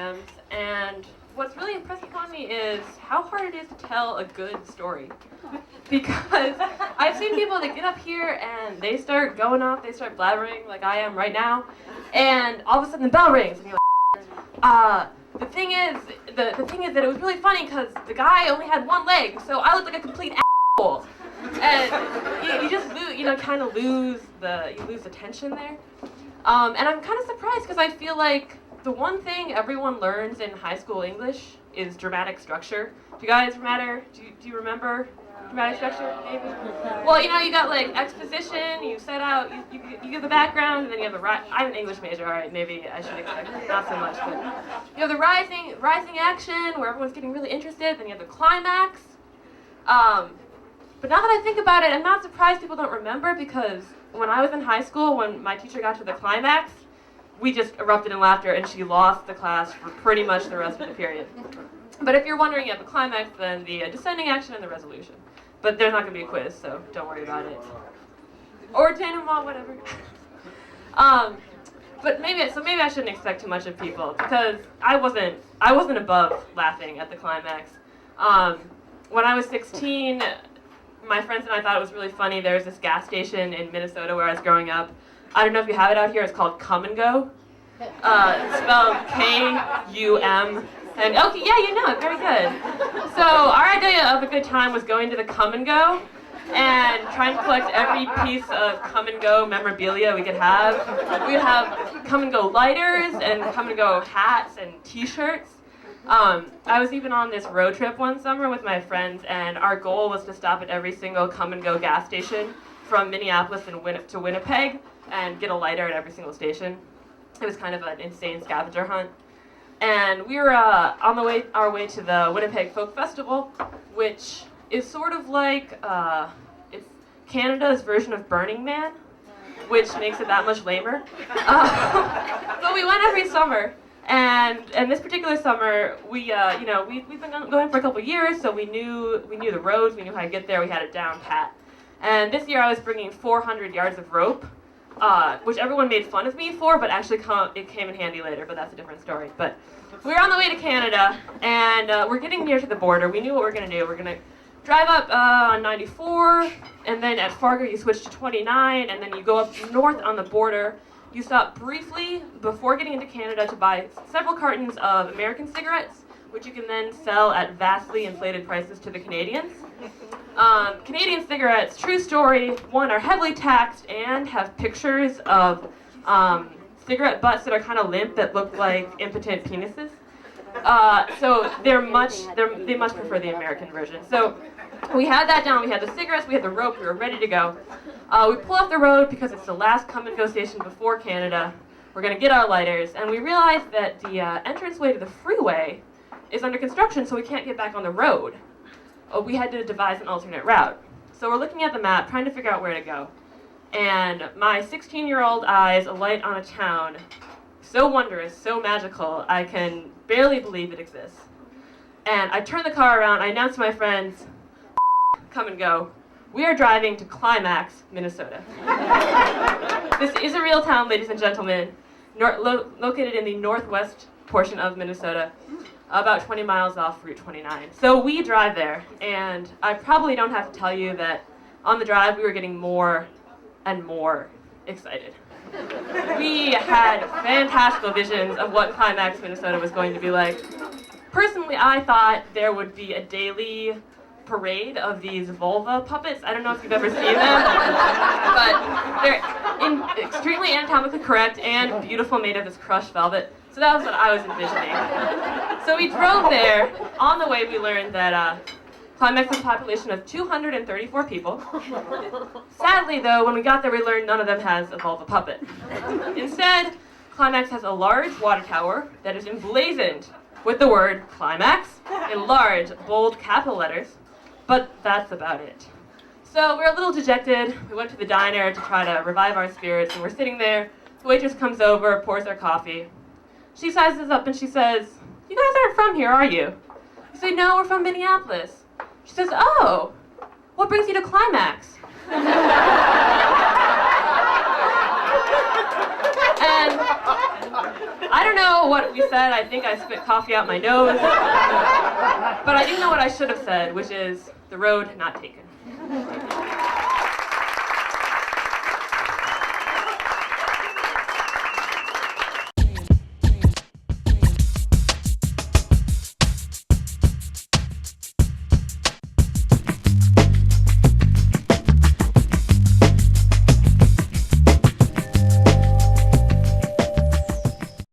exams, and what's really impressed upon me is how hard it is to tell a good story. Because I've seen people that get up here and they start going off, they start blabbering like I am right now, and all of a sudden the bell rings, and you're like, the thing is that it was really funny because the guy only had one leg, so I looked like a complete asshole. And you just kind of lose the tension there. And I'm kind of surprised because I feel like the one thing everyone learns in high school English is dramatic structure. Do you guys do you remember dramatic structure? Maybe? Well, you got like exposition, you set out, you give the background, and then you have the I'm an English major, alright, maybe I should expect not so much, but you have the rising action where everyone's getting really interested, then you have the climax. But now that I think about it, I'm not surprised people don't remember, because when I was in high school, when my teacher got to the climax, we just erupted in laughter and she lost the class for pretty much the rest of the period. But if you're wondering, you have the climax, then the descending action and the resolution. But there's not going to be a quiz, so don't worry about it. Or denouement, whatever. But maybe I shouldn't expect too much of people, because I wasn't above laughing at the climax. When I was 16, my friends and I thought it was really funny. There was this gas station in Minnesota where I was growing up. I don't know if you have it out here. It's called Come and Go. Spelled K-U-M. And okay, yeah, you know it. Very good. So our idea of a good time was going to the Come and Go and trying to collect every piece of Come and Go memorabilia we could have. We'd have Come and Go lighters and Come and Go hats and T-shirts. I was even on this road trip one summer with my friends, and our goal was to stop at every single Come and Go gas station from Minneapolis to Winnipeg and get a lighter at every single station. It was kind of an insane scavenger hunt. And we were on our way to the Winnipeg Folk Festival, which is sort of like it's Canada's version of Burning Man, which makes it that much lamer. But we went every summer. And this particular summer, we've been going for a couple years, so we knew the roads, we knew how to get there, we had it down pat. And this year I was bringing 400 yards of rope, which everyone made fun of me for, but actually it came in handy later, but that's a different story. But we were on the way to Canada, and we're getting near to the border. We knew what we were going to do. We're going to drive up on 94, and then at Fargo you switch to 29, and then you go up north on the border. You stop briefly before getting into Canada to buy several cartons of American cigarettes, which you can then sell at vastly inflated prices to the Canadians. Canadian cigarettes, true story, one, are heavily taxed and have pictures of cigarette butts that are kind of limp that look like impotent penises. So they much prefer the American version. So we had that down, we had the cigarettes, we had the rope, we were ready to go. We pull off the road because it's the last come and go station before Canada. We're going to get our lighters, and we realize that the entranceway to the freeway is under construction, so we can't get back on the road. We had to devise an alternate route. So we're looking at the map, trying to figure out where to go. And my 16-year-old eyes alight on a town so wondrous, so magical, I can barely believe it exists. And I turn the car around, I announce to my friends, Come and Go. We are driving to Climax, Minnesota. This is a real town, ladies and gentlemen, located in the northwest portion of Minnesota, about 20 miles off Route 29. So we drive there, and I probably don't have to tell you that on the drive we were getting more and more excited. We had fantastical visions of what Climax, Minnesota was going to be like. Personally, I thought there would be a daily parade of these vulva puppets. I don't know if you've ever seen them, but they're extremely anatomically correct and beautiful, made of this crushed velvet. So that was what I was envisioning. So we drove there. On the way, we learned that Climax has a population of 234 people. Sadly, though, when we got there, we learned none of them has a vulva puppet. Instead, Climax has a large water tower that is emblazoned with the word Climax in large, bold capital letters. But that's about it. So we're a little dejected. We went to the diner to try to revive our spirits, and we're sitting there. The waitress comes over, pours our coffee. She sizes us up and she says, "You guys aren't from here, are you?" We say, "No, we're from Minneapolis." She says, "Oh, what brings you to Climax?" And I don't know what we said. I think I spit coffee out my nose. But I do know what I should have said, which is the road not taken.